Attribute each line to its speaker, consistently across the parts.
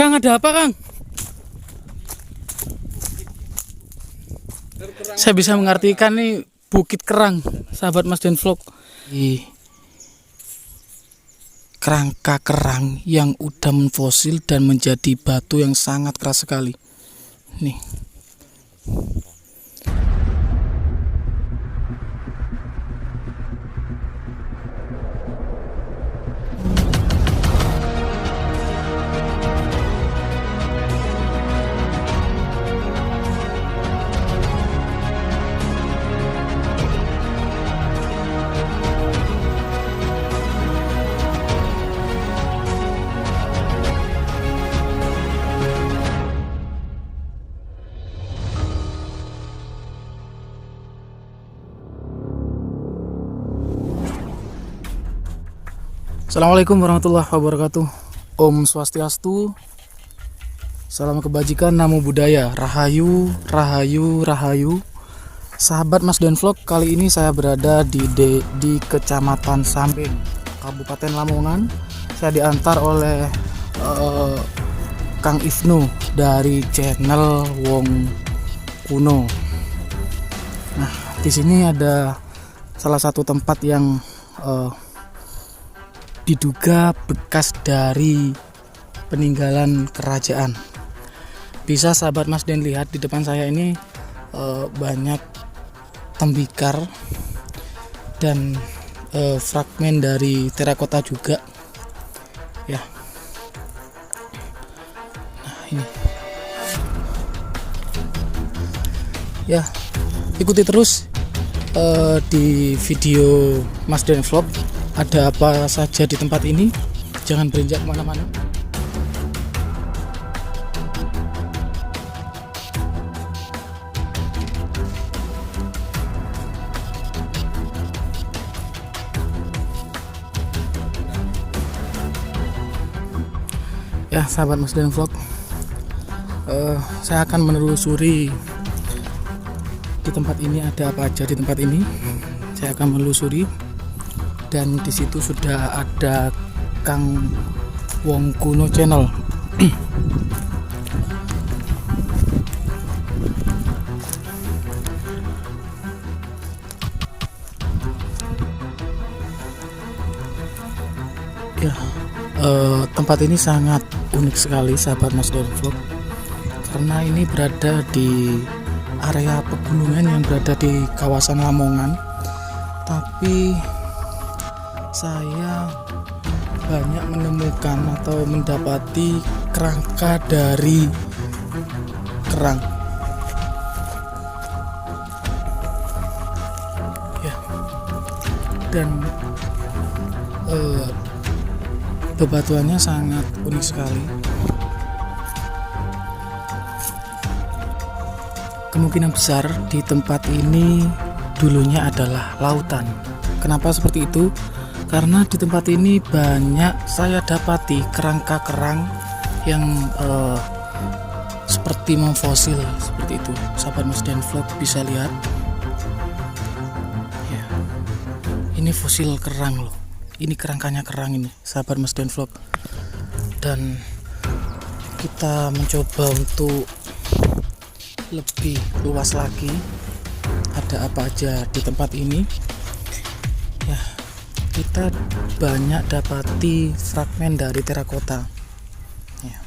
Speaker 1: Kang, ada apa, Kang? Saya bisa mengartikan nih Bukit Kerang, sahabat Mas Den Vlog. Kerangka kerang yang udah menfosil dan menjadi batu yang sangat keras sekali. Nih. Assalamualaikum warahmatullahi wabarakatuh. Om Swastiastu. Salam kebajikan, namo buddhaya. Rahayu, rahayu, rahayu. Sahabat Mas Den Vlog, kali ini saya berada di Kecamatan Sambing, Kabupaten Lamongan. Saya diantar oleh Kang Ibnu dari channel Wong Kuno. Nah, di sini ada salah satu tempat yang diduga bekas dari peninggalan kerajaan. Bisa sahabat Mas Den lihat di depan saya ini banyak tembikar dan fragmen dari terakota juga ya. Nah, ini ya, ikuti terus di video Mas Den Vlog. Ada apa saja di tempat ini, jangan beranjak kemana-mana. Ya sahabat Mas Den Vlog, saya akan menelusuri di tempat ini ada apa aja di tempat ini. Saya akan menelusuri. Dan di situ sudah ada Kang Wong Kuno channel. Ya, tempat ini sangat unik sekali sahabat Mas Den Vlog, karena ini berada di area pegunungan yang berada di kawasan Lamongan, tapi saya banyak menemukan atau mendapati kerangka dari kerang ya, dan bebatuannya sangat unik sekali. Kemungkinan besar di tempat ini dulunya adalah lautan. Kenapa seperti itu? Karena di tempat ini banyak saya dapati kerangka kerang yang seperti memfosil seperti itu. Sahabat Mas Den Vlog bisa lihat ya, ini fosil kerang loh. Ini kerangkanya kerang ini sahabat Mas Den Vlog. Dan kita mencoba untuk lebih luas lagi, ada apa aja di tempat ini ya. Kita banyak dapati fragmen dari terakota ya.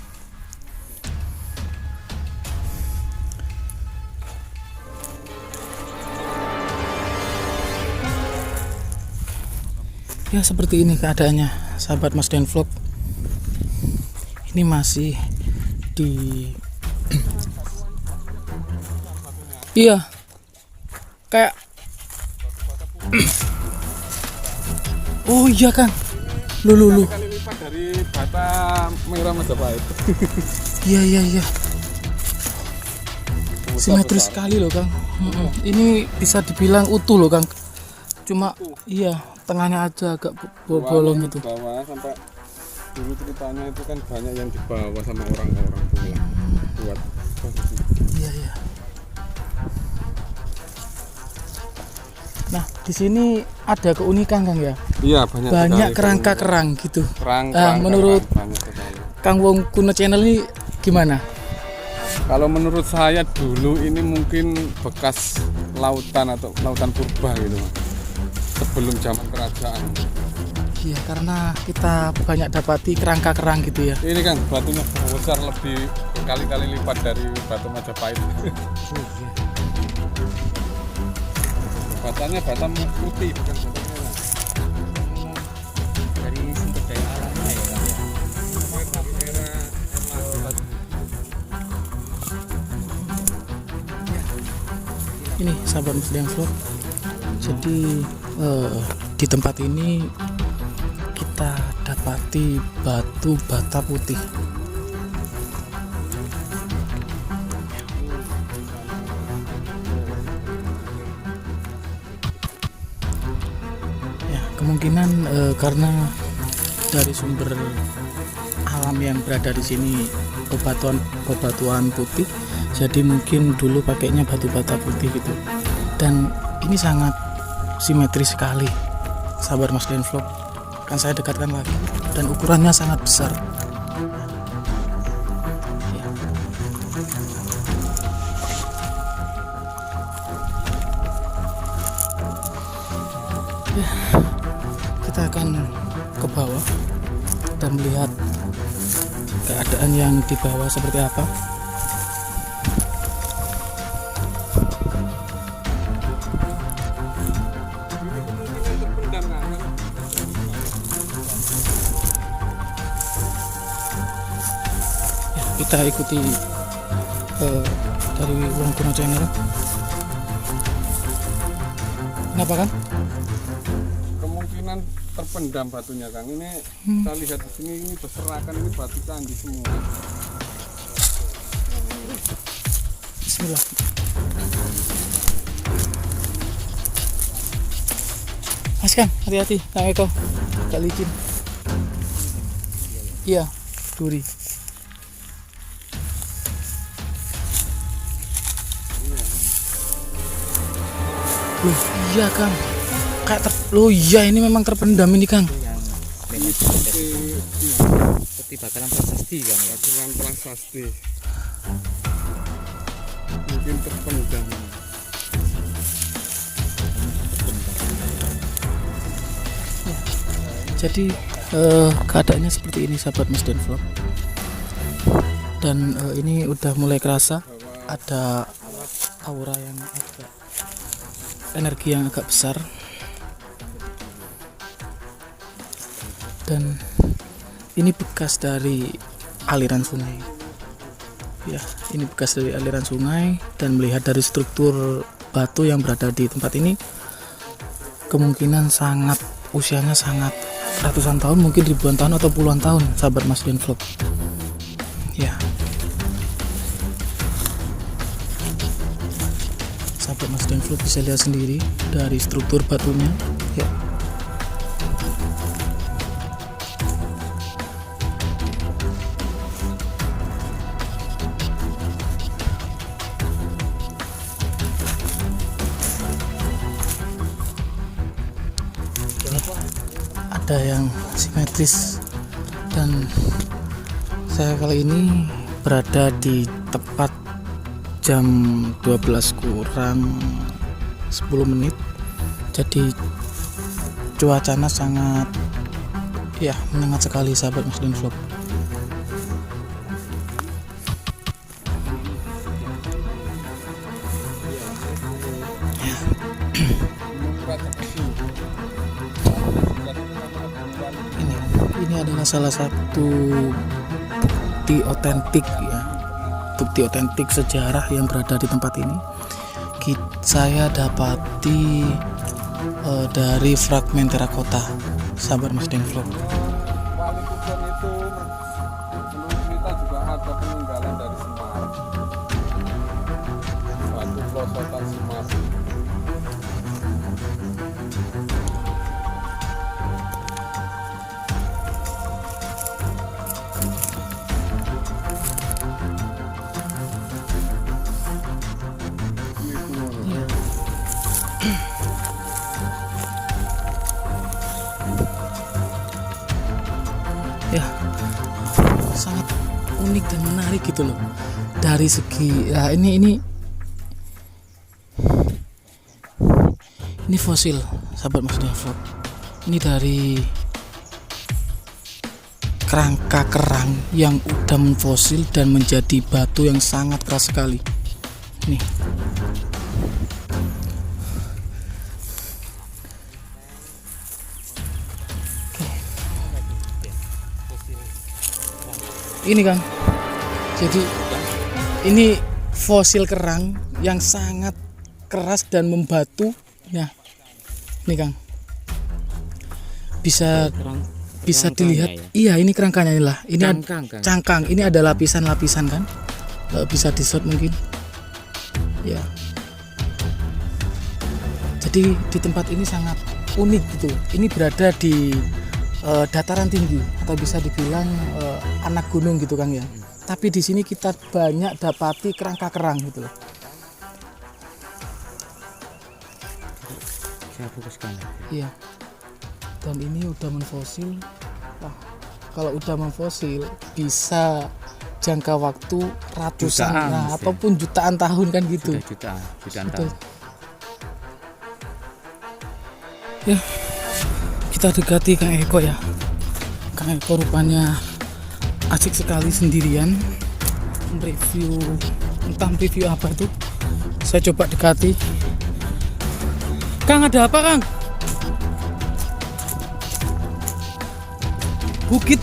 Speaker 1: Ya, seperti ini keadaannya sahabat Mas Den Vlog. Ini masih di iya, kayak oh iya Kang, lu
Speaker 2: kali lipat dari bata merah Majapahit.
Speaker 1: Iya simetris sekali loh Kang. Ini bisa dibilang utuh loh Kang, cuma iya tengahnya aja agak bolong itu.
Speaker 2: Bawah sampai dulu ceritanya itu kan banyak yang dibawa sama orang-orang buat posisi.
Speaker 1: Iya. Nah, di sini ada keunikan Kang ya.
Speaker 2: Iya,
Speaker 1: banyak kerangka kerang gitu.
Speaker 2: Kerang,
Speaker 1: menurut
Speaker 2: banyak sekali.
Speaker 1: Kang Wong Kuno Channel ini gimana?
Speaker 2: Kalau menurut saya dulu ini mungkin bekas lautan atau lautan purba gitu Mas. Sebelum zaman kerajaan.
Speaker 1: Iya, karena kita banyak dapati kerangka-kerang gitu ya.
Speaker 2: Ini kan batunya besar, lebih berkali-kali lipat dari batu Majapahit. Batanya bata putih bukan bata merah.
Speaker 3: Dari sumber daya alamnya ya Kang ya.
Speaker 2: Bata merah emas.
Speaker 1: Ini sahabat Muslim Vlog. Jadi di tempat ini kita dapati batu bata putih. Ya, kemungkinan karena dari sumber alam yang berada di sini bebatuan putih, jadi mungkin dulu pakainya batu bata putih gitu. Dan ini sangat simetris sekali, sahabat Mas Den Vlog. Akan saya dekatkan lagi, dan ukurannya sangat besar. Ya. Ya, kita akan ke bawah dan melihat keadaan yang di bawah seperti apa. Kita ikuti dari Wong Kuno Channel. Kenapa kan?
Speaker 2: Kemungkinan terpendam batunya Kang. Ini kita lihat di sini ini berserakan, ini batu candi semua.
Speaker 1: Bismillah. Mas Kang, hati-hati, Kang Eko, agak licin. Iya, duri. Loh, iya Kang. Loh iya, ini memang terpendam ini Kang.
Speaker 3: Yang memang seperti bakaran prasasti Kang ya.
Speaker 2: Bakaran prasasti. Mungkin terpendam.
Speaker 1: Jadi keadaannya seperti ini sahabat Mas Den Vlog. Dan ini udah mulai kerasa ada aura yang agak, energi yang agak besar. Dan ini bekas dari aliran sungai. Ya, ini bekas dari aliran sungai, dan melihat dari struktur batu yang berada di tempat ini, kemungkinan sangat, usianya sangat ratusan tahun, mungkin ribuan tahun atau puluhan tahun, sahabat Mas Den Vlog. Ya, sahabat Mas Den Vlog bisa lihat sendiri dari struktur batunya. Ya, ada yang simetris, dan saya kali ini berada di tepat jam 12 kurang 10 menit. Jadi cuacanya sangat ya menyengat sekali sahabat Mas Den Vlog. Ini adalah salah satu bukti otentik ya, bukti otentik sejarah yang berada di tempat ini. Saya dapati dari fragmen terakota, sahabat Mas Den Vlog.
Speaker 2: Wali Kujon itu menurut cerita juga ada peninggalan dari Semar. Batu pelosotan Semar.
Speaker 1: sangat unik dan menarik gitu loh. Dari segi ya ini fosil sahabat Mas Dan Vlog. Ini dari kerangka kerang yang udah menfosil dan menjadi batu yang sangat keras sekali. Nih. Ini kan, jadi ini fosil kerang yang sangat keras dan membatu. Ya, ini Kang, bisa dilihat. Iya, ini kerangkanya lah. Ini cangkang. Ini ada lapisan-lapisan kan, bisa di shot mungkin. Ya, jadi di tempat ini sangat unik gitu. Ini berada di dataran tinggi atau bisa dibilang anak gunung gitu Kang ya. Tapi di sini kita banyak dapati kerangka kerang gitu loh.
Speaker 3: Saya fokuskan.
Speaker 1: Iya. Dan ini udah menfosil. Wah, kalau udah menfosil bisa jangka waktu ratusan ataupun jutaan tahun kan gitu.
Speaker 3: Jutaan
Speaker 1: Betul.
Speaker 3: tahun.
Speaker 1: Ya. Kita dekati Kang Eko ya. Kang Eko rupanya asik sekali sendirian mereview, entah review apa itu. Saya coba dekati. Kang, ada apa Kang? Bukit.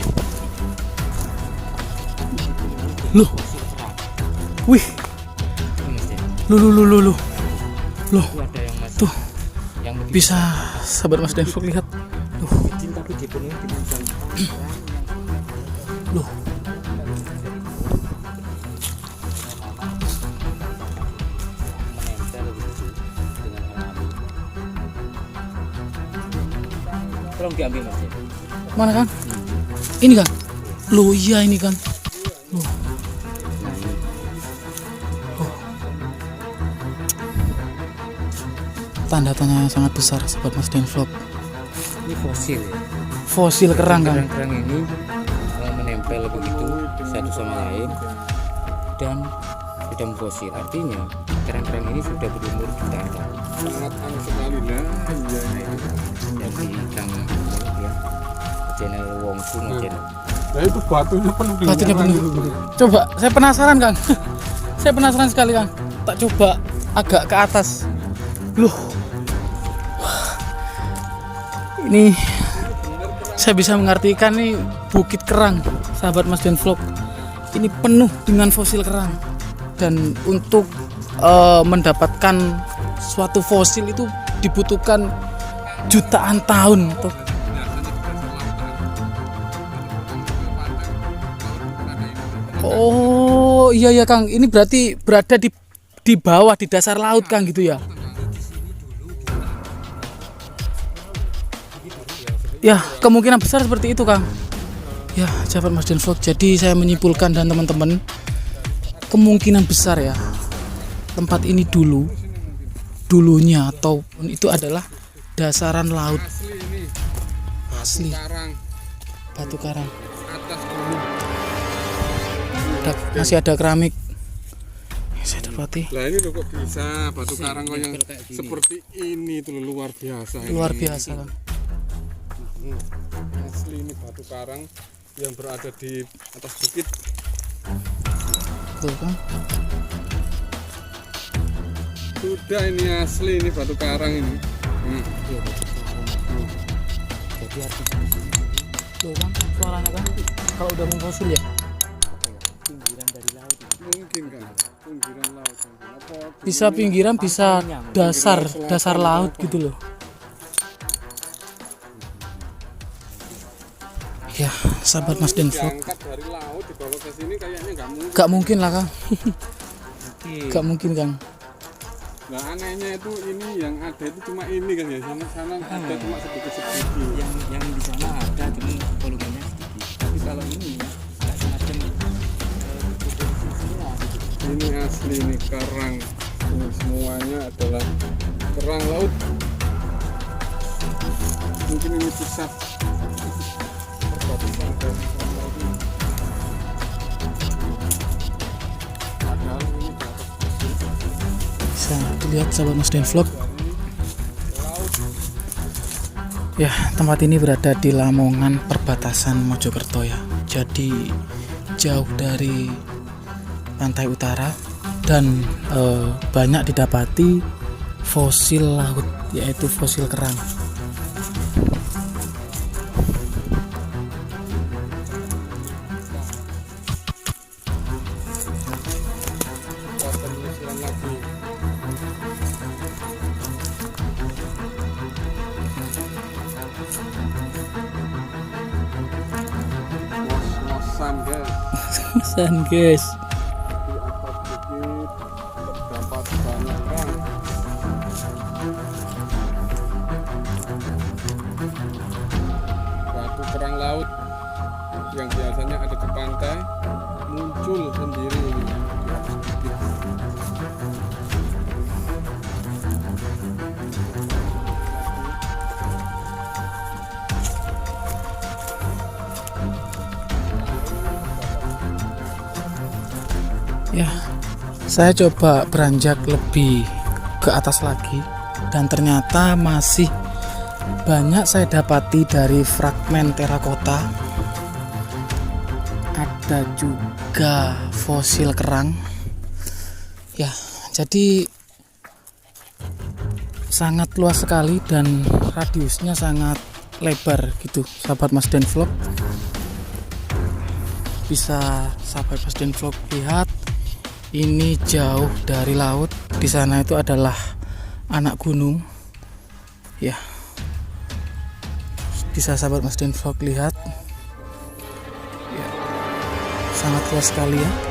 Speaker 1: Loh. Wih. Loh.
Speaker 3: Itu ada yang masih
Speaker 1: Tuh.
Speaker 3: yang
Speaker 1: Bisa sahabat Mas Dan Vlog lihat.
Speaker 3: kecil tapi dipenuhi dengan
Speaker 1: Loh.
Speaker 3: menempel begitu dengan alami. Tolong diambil Mas.
Speaker 1: Mana Kang? Ini Kang. Loh iya ini Kang. Loh. Tanda tanya sangat besar sahabat Mas Dan Vlog.
Speaker 3: Ini fosil ya.
Speaker 1: Fosil kerang Kang.
Speaker 3: Kerang-kerang ini menempel begitu satu sama lain dan sudah memfosil. Artinya kerang-kerang ini sudah berumur jutaan tahun.
Speaker 2: Sangat aneh sekali nah. Iya.
Speaker 3: Jadi Kang ya, channel Wong Kuno channel.
Speaker 2: Nah itu batunya penuh.
Speaker 1: Batunya penuh. Coba, saya penasaran Kang. Saya penasaran sekali Kang. Tak coba agak ke atas. Loh. Ini saya bisa mengartikan nih bukit kerang sahabat Mas Dan Vlog. Ini penuh dengan fosil kerang. Dan untuk mendapatkan suatu fosil itu dibutuhkan jutaan tahun. Oh iya ya Kang, ini berarti berada di bawah di dasar laut Kang gitu ya. Ya kemungkinan besar seperti itu Kang. Ya sahabat Mas Dan Vlog, jadi saya menyimpulkan dan teman-teman, kemungkinan besar ya tempat ini dulunya ataupun itu adalah dasaran laut asli, batu karang. Masih ada keramik yang saya dapati.
Speaker 2: Lah ini loh kok bisa batu karang kok yang seperti ini itu luar biasa.
Speaker 1: Luar biasa Kang.
Speaker 2: Asli ini batu karang yang berada di atas bukit.
Speaker 1: Tuh Kang.
Speaker 2: Sudah ini asli ini batu karang ini.
Speaker 3: Jadi artinya
Speaker 1: Tuh Kang, suaranya Kang. Kalau udah memfosil ya.
Speaker 3: pinggiran dari laut ini.
Speaker 2: Mungkin kan pinggiran laut. Apa
Speaker 1: Bisa pinggiran, bisa dasar laut gitu loh. Ya, sahabat Mas Dan Vlog.
Speaker 2: diangkat dari laut dibawa ke sini kayaknya nggak mungkin.
Speaker 1: Gak mungkin lah Kang.
Speaker 3: Mungkin
Speaker 1: Gak mungkin Kang.
Speaker 2: Nah anehnya itu ini yang ada itu cuma ini kan ya, sana ada cuma sedikit.
Speaker 3: yang di sana ada cuma volumenya sedikit. Tapi kalau ini kayak semacam semua gitu.
Speaker 2: Ini asli ini karang. Ini semuanya adalah kerang laut. Mungkin ini pusat perbatasan dari kerang laut ini.
Speaker 1: bisa dilihat sahabat Mas Den Vlog. Ya, tempat ini berada di Lamongan perbatasan Mojokerto ya. Jadi jauh dari pantai utara dan banyak didapati fosil laut, yaitu fosil kerang.
Speaker 2: Ngos-ngosan guys,
Speaker 1: San guys.
Speaker 2: di atas bukit terdapat banyak kerang. Batu kerang laut yang biasanya ada di pantai muncul sendiri ini di atas bukit.
Speaker 1: Ya, saya coba beranjak lebih ke atas lagi dan ternyata masih banyak saya dapati dari fragmen terakota. Ada juga fosil kerang. Ya, jadi sangat luas sekali dan radiusnya sangat lebar gitu, sahabat Mas Den Vlog. Bisa sahabat Mas Den Vlog lihat. Ini jauh dari laut. Di sana itu adalah anak gunung. Ya. Bisa sahabat Mas Den Vlog lihat. Ya. Sangat luas sekali ya.